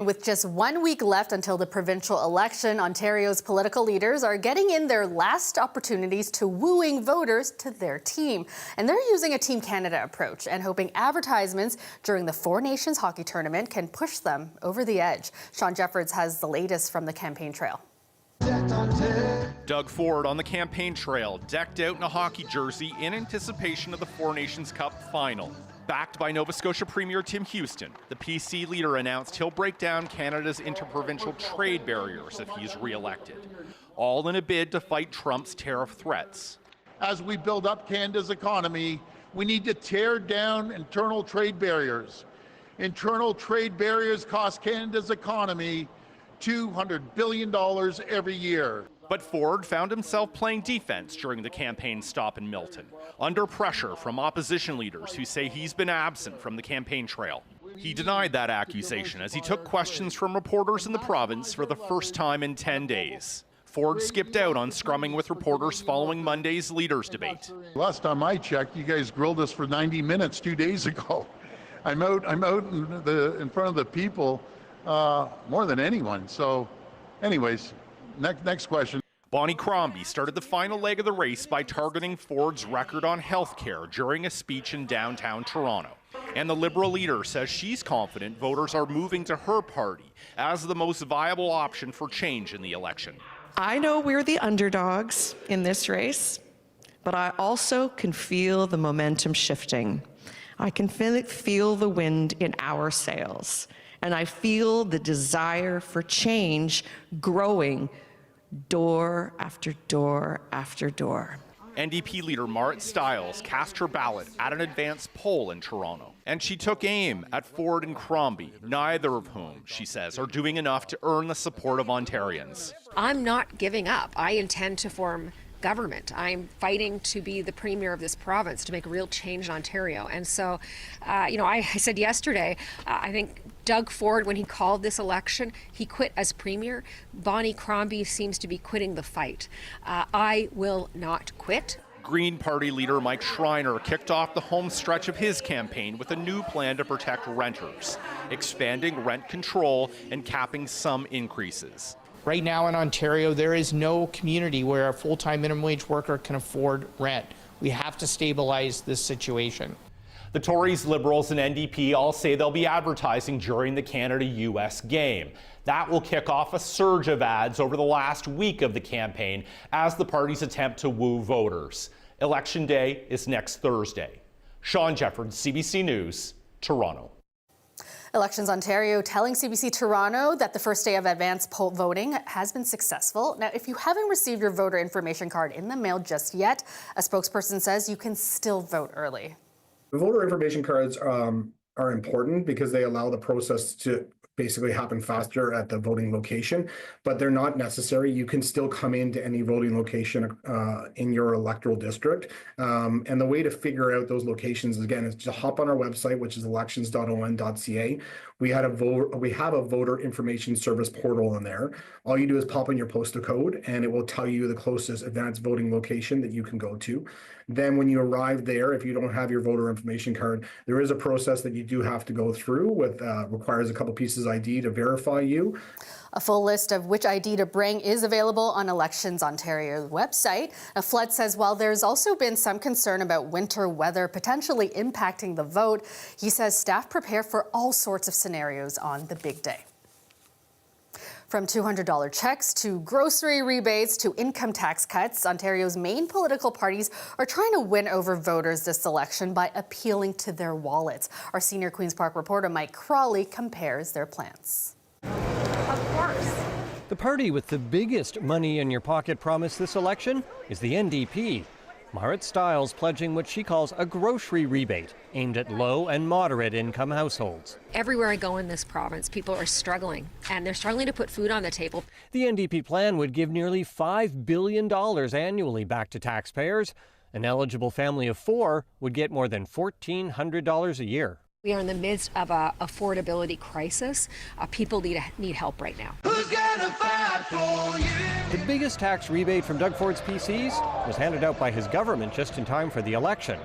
With just 1 week left until the provincial election, Ontario's political leaders are getting in their last opportunities to wooing voters to their team. And they're using a Team Canada approach and hoping advertisements during the Four Nations hockey tournament can push them over the edge. Sean Jeffords has the latest from the campaign trail. Doug Ford on the campaign trail, decked out in a hockey jersey in anticipation of the Four Nations Cup final. Backed by Nova Scotia Premier Tim Houston, the PC leader announced he'll break down Canada's interprovincial trade barriers if he's re-elected, all in a bid to fight Trump's tariff threats. As we build up Canada's economy, we need to tear down internal trade barriers. Internal trade barriers cost Canada's economy $200 billion every year. But Ford found himself playing defense during the campaign stop in Milton, under pressure from opposition leaders who say he's been absent from the campaign trail. He denied that accusation as he took questions from reporters in the province for the first time in 10 days. Ford skipped out on scrumming with reporters following Monday's leaders' debate. Last time I checked, you guys grilled us for 90 minutes 2 days ago. I'm out in front of the people more than anyone. So anyways, next question. Bonnie Crombie started the final leg of the race by targeting Ford's record on health care during a speech in downtown Toronto. And the Liberal leader says she's confident voters are moving to her party as the most viable option for change in the election. I know we're the underdogs in this race, but I also can feel the momentum shifting. I can feel the wind in our sails, and I feel the desire for change growing door after door after door. NDP leader Marit Stiles cast her ballot at an advanced poll in Toronto. And she took aim at Ford and Crombie, neither of whom, she says, are doing enough to earn the support of Ontarians. I'm not giving up. I intend to form government. I'm fighting to be the premier of this province, to make real change in Ontario. And so, I said yesterday, I think Doug Ford, when he called this election, he quit as premier. Bonnie Crombie seems to be quitting the fight. I will not quit. Green Party leader Mike Schreiner kicked off the home stretch of his campaign with a new plan to protect renters, expanding rent control and capping some increases. Right now in Ontario, there is no community where a full-time minimum wage worker can afford rent. We have to stabilize this situation. The Tories, Liberals, and NDP all say they'll be advertising during the Canada-US game. That will kick off a surge of ads over the last week of the campaign as the parties attempt to woo voters. Election Day is next Thursday. Sean Jeffords, CBC News, Toronto. Elections Ontario telling CBC Toronto that the first day of advance poll voting has been successful. Now, if you haven't received your voter information card in the mail just yet, a spokesperson says you can still vote early. The voter information cards are important because they allow the process to basically happen faster at the voting location, but they're not necessary. You can still come into any voting location in your electoral district. And the way to figure out those locations, again, is to hop on our website, which is elections.on.ca. We have a voter information service portal in there. All you do is pop in your postal code and it will tell you the closest advanced voting location that you can go to. Then when you arrive there, if you don't have your voter information card, there is a process that you do have to go through with requires a couple pieces of ID to verify you. A full list of which ID to bring is available on Elections Ontario's website. Flood says while there's also been some concern about winter weather potentially impacting the vote, he says staff prepare for all sorts of scenarios on the big day. From $200 checks to grocery rebates to income tax cuts, Ontario's main political parties are trying to win over voters this election by appealing to their wallets. Our senior Queen's Park reporter Mike Crawley compares their plans. Of course. The party with the biggest money in your pocket promise this election is the NDP. Marit Stiles pledging what she calls a grocery rebate aimed at low and moderate income households. Everywhere I go in this province, people are struggling, and they're struggling to put food on the table. The NDP plan would give nearly $5 billion annually back to taxpayers. An eligible family of four would get more than $1,400 a year. We are in the midst of an affordability crisis. People need help right now. Who's gonna fight for you? The biggest tax rebate from Doug Ford's PCs was handed out by his government just in time for the election.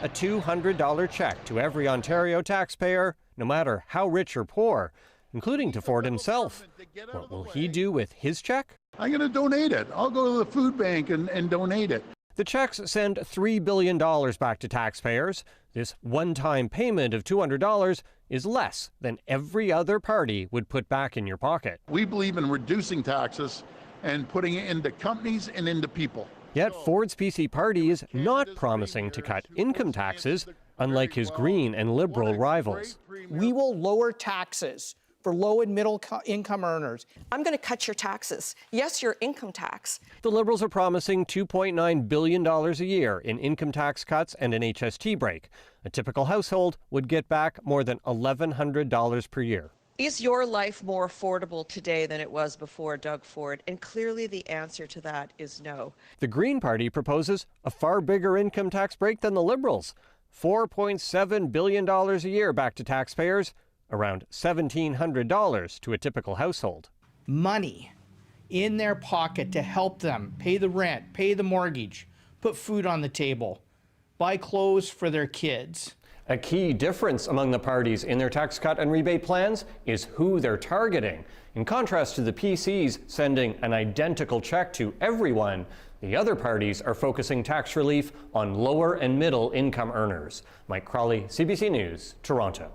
A $200 check to every Ontario taxpayer, no matter how rich or poor. including to Ford himself. What will he do with his check? I'm going to donate it. I'll go to the food bank and donate it. The checks send $3 billion back to taxpayers. This one-time payment of $200 is less than every other party would put back in your pocket. We believe in reducing taxes and putting it into companies and into people. Yet Ford's PC party is not promising to cut income taxes, unlike his Green and Liberal rivals. We will lower taxes for low and middle income earners. I'm going to cut your taxes. Yes, your income tax. The Liberals are promising $2.9 billion a year in income tax cuts and an HST break. A typical household would get back more than $1,100 per year. Is your life more affordable today than it was before Doug Ford? And clearly the answer to that is no. The Green Party proposes a far bigger income tax break than the Liberals. $4.7 billion a year back to taxpayers, around $1,700 to a typical household. Money in their pocket to help them pay the rent, pay the mortgage, put food on the table, buy clothes for their kids. A key difference among the parties in their tax cut and rebate plans is who they're targeting. In contrast to the PCs sending an identical check to everyone, the other parties are focusing tax relief on lower and middle income earners. Mike Crawley, CBC News, Toronto.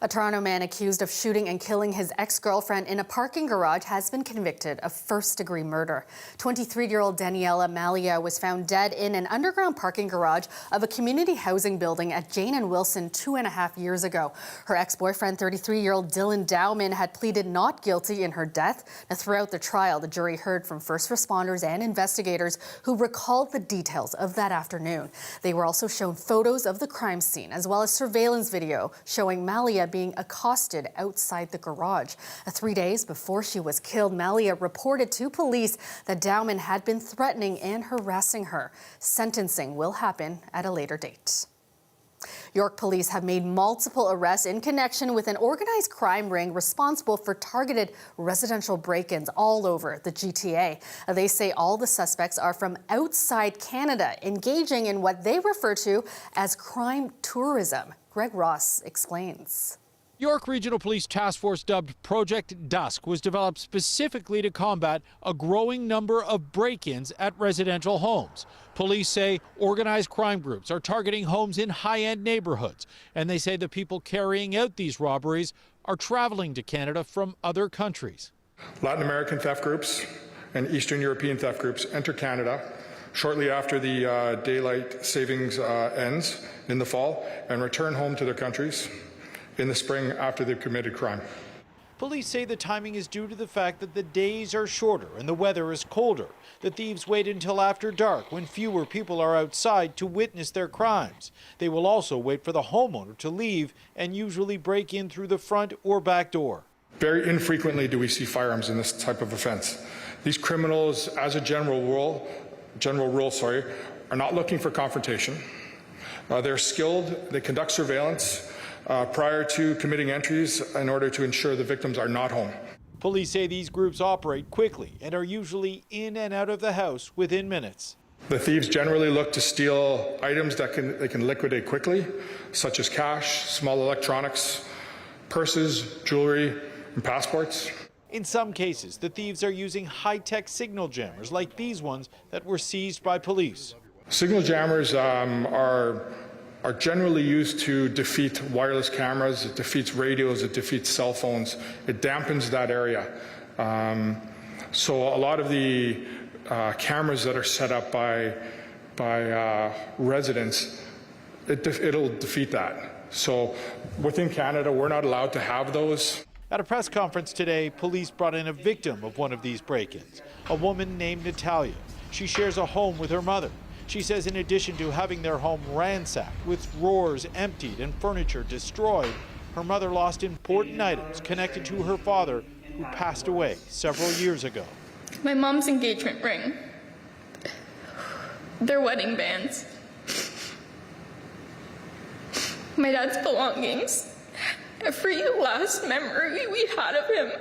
A Toronto man accused of shooting and killing his ex-girlfriend in a parking garage has been convicted of first-degree murder. 23-year-old Daniela Malia was found dead in an underground parking garage of a community housing building at Jane and Wilson 2.5 years ago. Her ex-boyfriend, 33-year-old Dylan Dowman, had pleaded not guilty in her death. Now, throughout the trial, the jury heard from first responders and investigators who recalled the details of that afternoon. They were also shown photos of the crime scene, as well as surveillance video showing Malia being accosted outside the garage. 3 days before she was killed, Malia reported to police that Dowman had been threatening and harassing her. Sentencing will happen at a later date. York police have made multiple arrests in connection with an organized crime ring responsible for targeted residential break-ins all over the GTA. They say all the suspects are from outside Canada, engaging in what they refer to as crime tourism. Greg Ross explains. York Regional Police Task Force, dubbed Project Dusk, was developed specifically to combat a growing number of break-ins at residential homes. Police say organized crime groups are targeting homes in high-end neighborhoods, and they say the people carrying out these robberies are traveling to Canada from other countries. Latin American theft groups and Eastern European theft groups enter Canada shortly after the daylight savings ends in the fall and return home to their countries in the spring after they've committed crime. Police say the timing is due to the fact that the days are shorter and the weather is colder. The thieves wait until after dark, when fewer people are outside, to witness their crimes. They will also wait for the homeowner to leave and usually break in through the front or back door. Very infrequently do we see firearms in this type of offense. These criminals, as a general rule, are not looking for confrontation. They're skilled, they conduct surveillance prior to committing entries in order to ensure the victims are not home. Police say these groups operate quickly and are usually in and out of the house within minutes. The thieves generally look to steal items that they can liquidate quickly, such as cash, small electronics, purses, jewelry, and passports. In some cases, the thieves are using high-tech signal jammers like these ones that were seized by police. Signal jammers are generally used to defeat wireless cameras, it defeats radios, it defeats cell phones, it dampens that area. So a lot of the cameras that are set up by residents, it'll defeat that. So within Canada, we're not allowed to have those. At a press conference today, police brought in a victim of one of these break-ins, a woman named Natalia. She shares a home with her mother. She says in addition to having their home ransacked, with drawers emptied and furniture destroyed, her mother lost important items connected to her father, who passed away several years ago. My mom's engagement ring, their wedding bands, my dad's belongings, every last memory we had of him.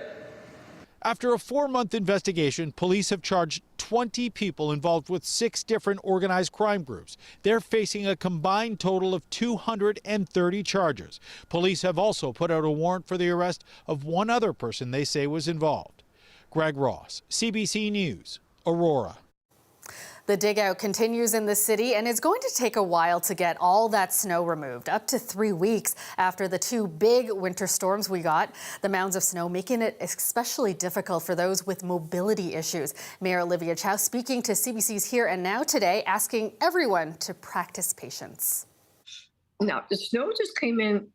After a 4-month investigation, police have charged 20 people involved with 6 different organized crime groups. They're facing a combined total of 230 charges. Police have also put out a warrant for the arrest of one other person they say was involved. Greg Ross, CBC News, Aurora. The dig out continues in the city, and it's going to take a while to get all that snow removed, up to 3 weeks after the 2 big winter storms we got. The mounds of snow making it especially difficult for those with mobility issues. Mayor Olivia Chow speaking to CBC's Here and Now today, asking everyone to practice patience. Now, the snow just came in,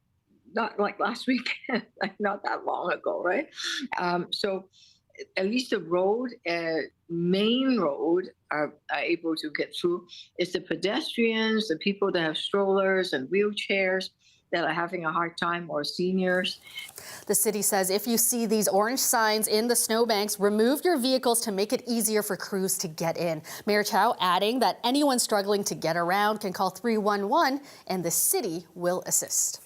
not like last weekend, like not that long ago, right? So at least the road, main road, are able to get through. It's the pedestrians, the people that have strollers and wheelchairs that are having a hard time, or seniors. The city says if you see these orange signs in the snowbanks, remove your vehicles to make it easier for crews to get in. Mayor Chow adding that anyone struggling to get around can call 311 and the city will assist.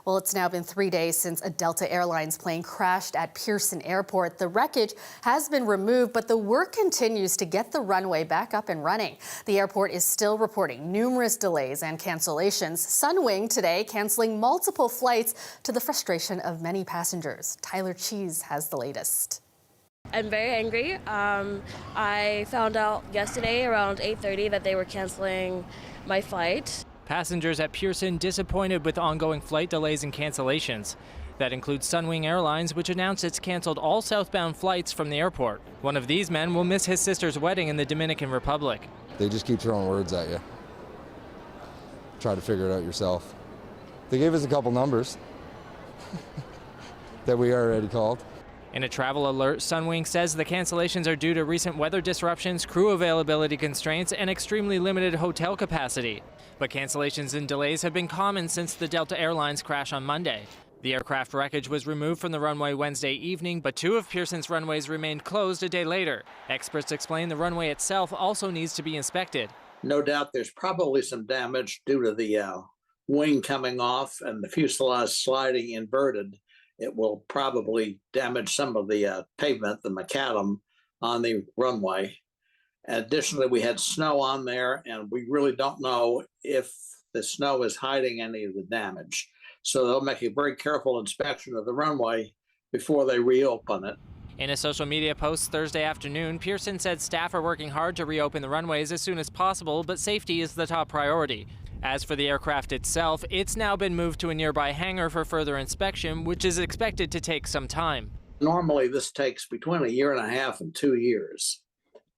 Well, it's now been 3 days since a Delta Airlines plane crashed at Pearson Airport. The wreckage has been removed, but the work continues to get the runway back up and running. The airport is still reporting numerous delays and cancellations. Sunwing today canceling multiple flights to the frustration of many passengers. Tyler Cheese has the latest. I'm very angry. I found out yesterday around 8:30 that they were canceling my flight. Passengers at Pearson disappointed with ongoing flight delays and cancellations. That includes Sunwing Airlines, which announced it's canceled all southbound flights from the airport. One of these men will miss his sister's wedding in the Dominican Republic. They just keep throwing words at you. Try to figure it out yourself. They gave us a couple numbers that we already called. In a travel alert, Sunwing says the cancellations are due to recent weather disruptions, crew availability constraints, and extremely limited hotel capacity. But cancellations and delays have been common since the Delta Airlines crash on Monday. The aircraft wreckage was removed from the runway Wednesday evening, but 2 of Pearson's runways remained closed a day later. Experts explain the runway itself also needs to be inspected. No doubt there's probably some damage due to the wing coming off and the fuselage sliding inverted. It will probably damage some of the pavement, the macadam, on the runway. Additionally, we had snow on there, and we really don't know if the snow is hiding any of the damage. So they'll make a very careful inspection of the runway before they reopen it. In a social media post Thursday afternoon, Pearson said staff are working hard to reopen the runways as soon as possible, but safety is the top priority. As for the aircraft itself, it's now been moved to a nearby hangar for further inspection, which is expected to take some time. Normally, this takes between 1.5 years and 2 years.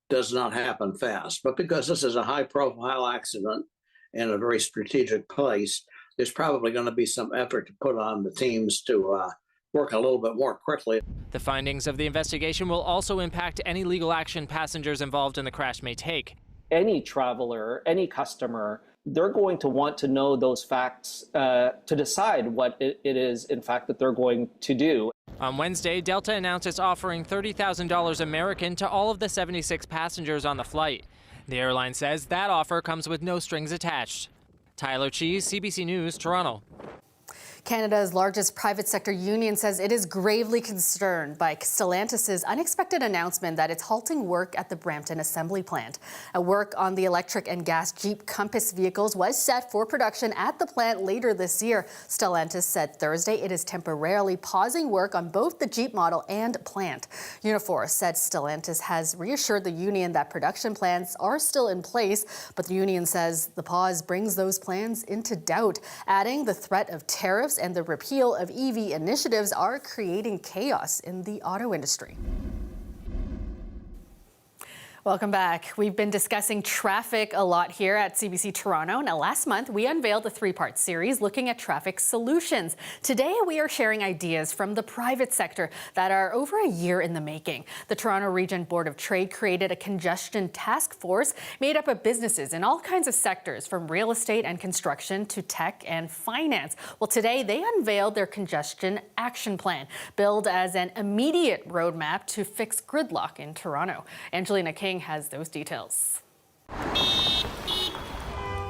Does not happen fast, but because this is a high-profile accident in a very strategic place, there's probably going to be some effort to put on the teams to work a little bit more quickly. The findings of the investigation will also impact any legal action passengers involved in the crash may take. Any traveler, any customer, they're going to want to know those facts to decide what it is, in fact, that they're going to do. On Wednesday, Delta announced it's offering $30,000 American to all of the 76 passengers on the flight. The airline says that offer comes with no strings attached. Tyler Cheese, CBC News, Toronto. Canada's largest private sector union says it is gravely concerned by Stellantis' unexpected announcement that it's halting work at the Brampton assembly plant. Work on the electric and gas Jeep Compass vehicles was set for production at the plant later this year. Stellantis said Thursday it is temporarily pausing work on both the Jeep model and plant. Unifor said Stellantis has reassured the union that production plans are still in place, but the union says the pause brings those plans into doubt, adding the threat of tariffs and the repeal of EV initiatives are creating chaos in the auto industry. Welcome back. We've been discussing traffic a lot here at CBC Toronto. Now, last month, we unveiled a 3-part series looking at traffic solutions. Today, we are sharing ideas from the private sector that are over a year in the making. The Toronto Region Board of Trade created a congestion task force made up of businesses in all kinds of sectors, from real estate and construction to tech and finance. Well, today, they unveiled their congestion action plan, billed as an immediate roadmap to fix gridlock in Toronto. Angelina King has those details.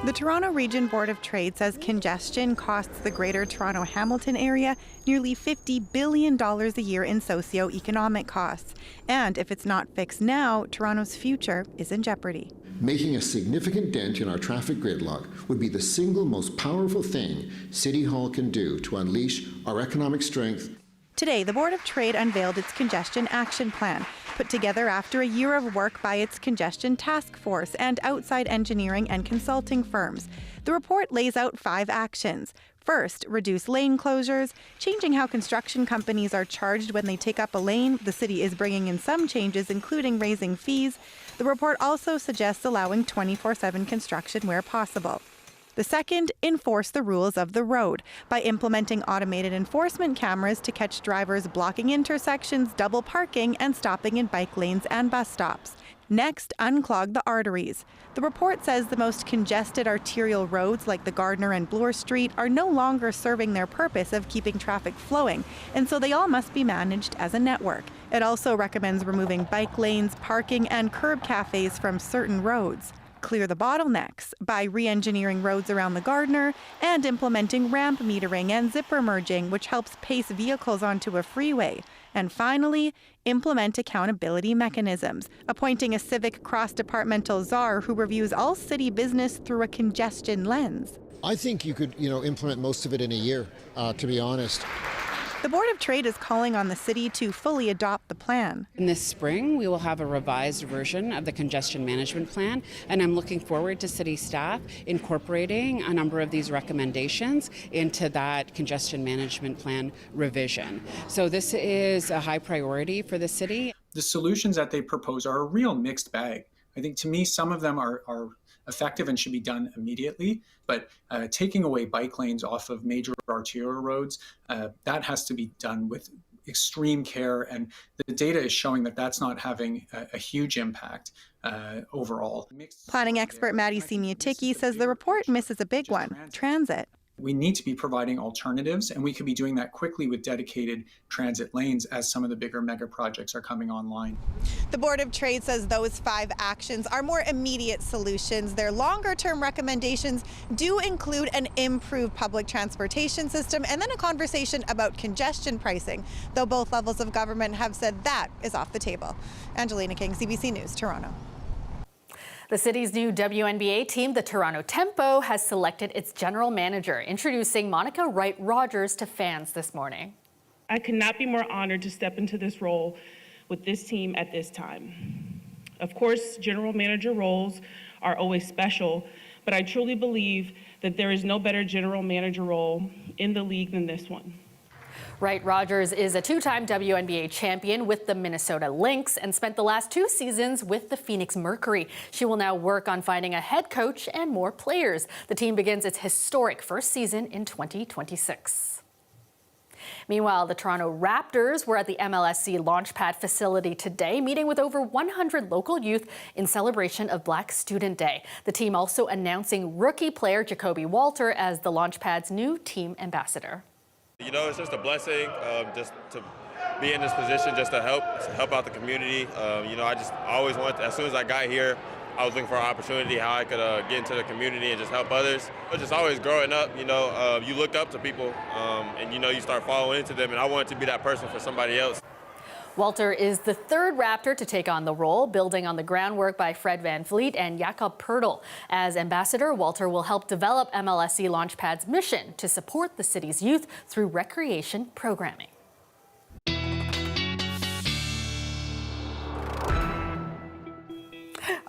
The Toronto Region Board of Trade says congestion costs the Greater Toronto-Hamilton area nearly $50 billion a year in socioeconomic costs. And if it's not fixed now, Toronto's future is in jeopardy. Making a significant dent in our traffic gridlock would be the single most powerful thing City Hall can do to unleash our economic strength. Today, the Board of Trade unveiled its Congestion Action Plan, put together after a year of work by its Congestion Task Force and outside engineering and consulting firms. The report lays out 5 actions. First, reduce lane closures, changing how construction companies are charged when they take up a lane. The city is bringing in some changes, including raising fees. The report also suggests allowing 24/7 construction where possible. The second, enforce the rules of the road by implementing automated enforcement cameras to catch drivers blocking intersections, double parking, and stopping in bike lanes and bus stops. Next, unclog the arteries. The report says the most congested arterial roads like the Gardner and Bloor Street are no longer serving their purpose of keeping traffic flowing, and so they all must be managed as a network. It also recommends removing bike lanes, parking, and curb cafes from certain roads. Clear the bottlenecks by re-engineering roads around the Gardner and implementing ramp metering and zipper merging, which helps pace vehicles onto a freeway. And finally, implement accountability mechanisms, appointing a civic cross-departmental czar who reviews all city business through a congestion lens. I think you could, implement most of it in a year, to be honest. The Board of Trade is calling on the city to fully adopt the plan. In this spring, we will have a revised version of the congestion management plan, and I'm looking forward to city staff incorporating a number of these recommendations into that congestion management plan revision. So this is a high priority for the city. The solutions that they propose are a real mixed bag. I think to me, some of them are effective and should be done immediately, but taking away bike lanes off of major arterial roads, that has to be done with extreme care, and the data is showing that that's not having a huge impact overall. Planning expert Maddie Simiatiki says the report misses a big one, transit. We need to be providing alternatives, and we could be doing that quickly with dedicated transit lanes as some of the bigger mega projects are coming online. The Board of Trade says those 5 actions are more immediate solutions. Their longer-term recommendations do include an improved public transportation system and then a conversation about congestion pricing, though both levels of government have said that is off the table. Angelina King, CBC News, Toronto. The city's new WNBA team, the Toronto Tempo, has selected its general manager, introducing Monica Wright-Rogers to fans this morning. I could not be more honored to step into this role with this team at this time. Of course, general manager roles are always special, but I truly believe that there is no better general manager role in the league than this one. Wright-Rogers is a 2-time WNBA champion with the Minnesota Lynx and spent the last 2 seasons with the Phoenix Mercury. She will now work on finding a head coach and more players. The team begins its historic first season in 2026. Meanwhile, the Toronto Raptors were at the MLSE Launchpad facility today, meeting with over 100 local youth in celebration of Black Student Day. The team also announcing rookie player Jacoby Walter as the Launchpad's new team ambassador. It's just a blessing just to be in this position, just to help out the community. I always wanted to, as soon as I got here, I was looking for an opportunity how I could get into the community and just help others. But just always growing up, you look up to people and you start following into them, and I wanted to be that person for somebody else. Walter is the 3rd Raptor to take on the role, building on the groundwork by Fred VanVleet and Jakob Poeltl. As ambassador, Walter will help develop MLSE Launchpad's mission to support the city's youth through recreation programming.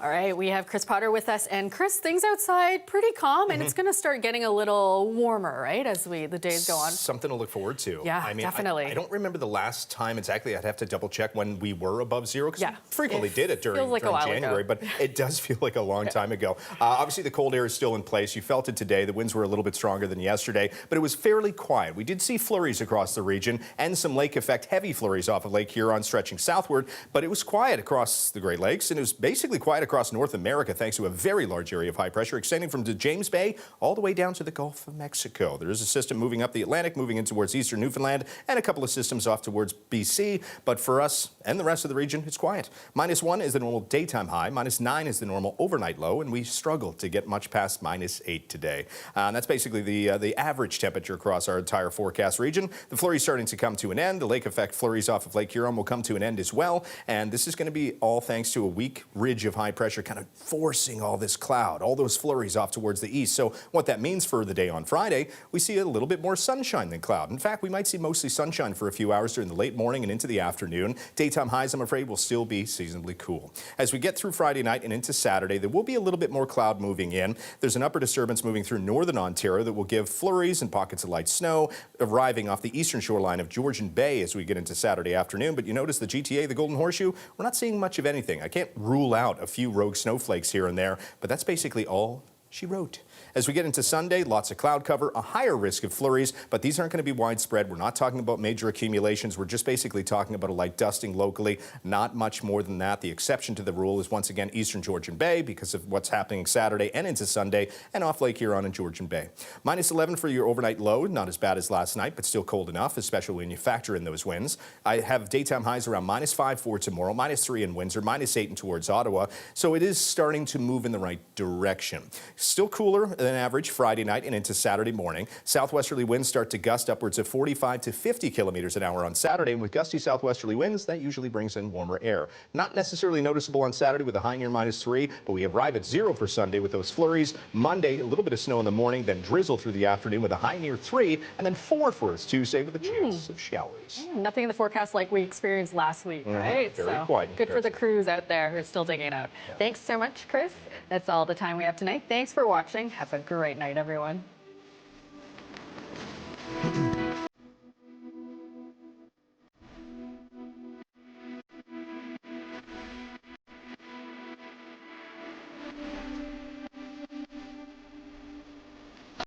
All right, we have Chris Potter with us, and Chris, things outside pretty calm, and it's going to start getting a little warmer, right, as the days go on. Something to look forward to. Yeah, definitely. I don't remember the last time exactly. I'd have to double check when we were above zero, because we frequently did it during January, but it does feel like a long time ago. Obviously, the cold air is still in place. You felt it today. The winds were a little bit stronger than yesterday, but it was fairly quiet. We did see flurries across the region and some lake effect heavy flurries off of Lake Huron stretching southward, but it was quiet across the Great Lakes, and it was basically quiet across North America thanks to a very large area of high pressure extending from the James Bay all the way down to the Gulf of Mexico. There is a system moving up the Atlantic, moving in towards eastern Newfoundland, and a couple of systems off towards BC. But for us and the rest of the region, it's quiet. -1 is the normal daytime high, -9 is the normal overnight low, and we struggle to get much past -8 today. And that's basically the average temperature across our entire forecast region. The flurry's starting to come to an end. The lake effect flurries off of Lake Huron will come to an end as well. And this is going to be all thanks to a weak ridge of high pressure kind of forcing all this cloud, all those flurries off towards the east. So what that means for the day on Friday, we see a little bit more sunshine than cloud. In fact, we might see mostly sunshine for a few hours during the late morning and into the afternoon. Daytime highs, I'm afraid, will still be seasonably cool. As we get through Friday night and into Saturday, there will be a little bit more cloud moving in. There's an upper disturbance moving through northern Ontario that will give flurries and pockets of light snow arriving off the eastern shoreline of Georgian Bay as we get into Saturday afternoon. But you notice the GTA, the Golden Horseshoe, we're not seeing much of anything. I can't rule out a few rogue snowflakes here and there, but that's basically all she wrote. As we get into Sunday, lots of cloud cover, a higher risk of flurries, but these aren't going to be widespread. We're not talking about major accumulations. We're just basically talking about a light dusting locally, not much more than that. The exception to the rule is once again eastern Georgian Bay because of what's happening Saturday and into Sunday, and off Lake Huron and Georgian Bay. -11 for your overnight low, not as bad as last night, but still cold enough, especially when you factor in those winds. I have daytime highs around -5 for tomorrow, -3 in Windsor, -8 in towards Ottawa, so it is starting to move in the right direction. Still cooler than average Friday night and into Saturday morning. Southwesterly winds start to gust upwards of 45 to 50 kilometers an hour on Saturday, and with gusty southwesterly winds, that usually brings in warmer air. Not necessarily noticeable on Saturday with a high near -3, but we arrive at 0 for Sunday with those flurries. Monday, a little bit of snow in the morning, then drizzle through the afternoon with a high near 3, and then 4 for us Tuesday with a chance of showers. Nothing in the forecast like we experienced last week, right? Very quiet. Good for the crews out there who are still digging it out. Thanks so much, Chris. That's all the time we have tonight. Thanks for watching. Have a great night, everyone.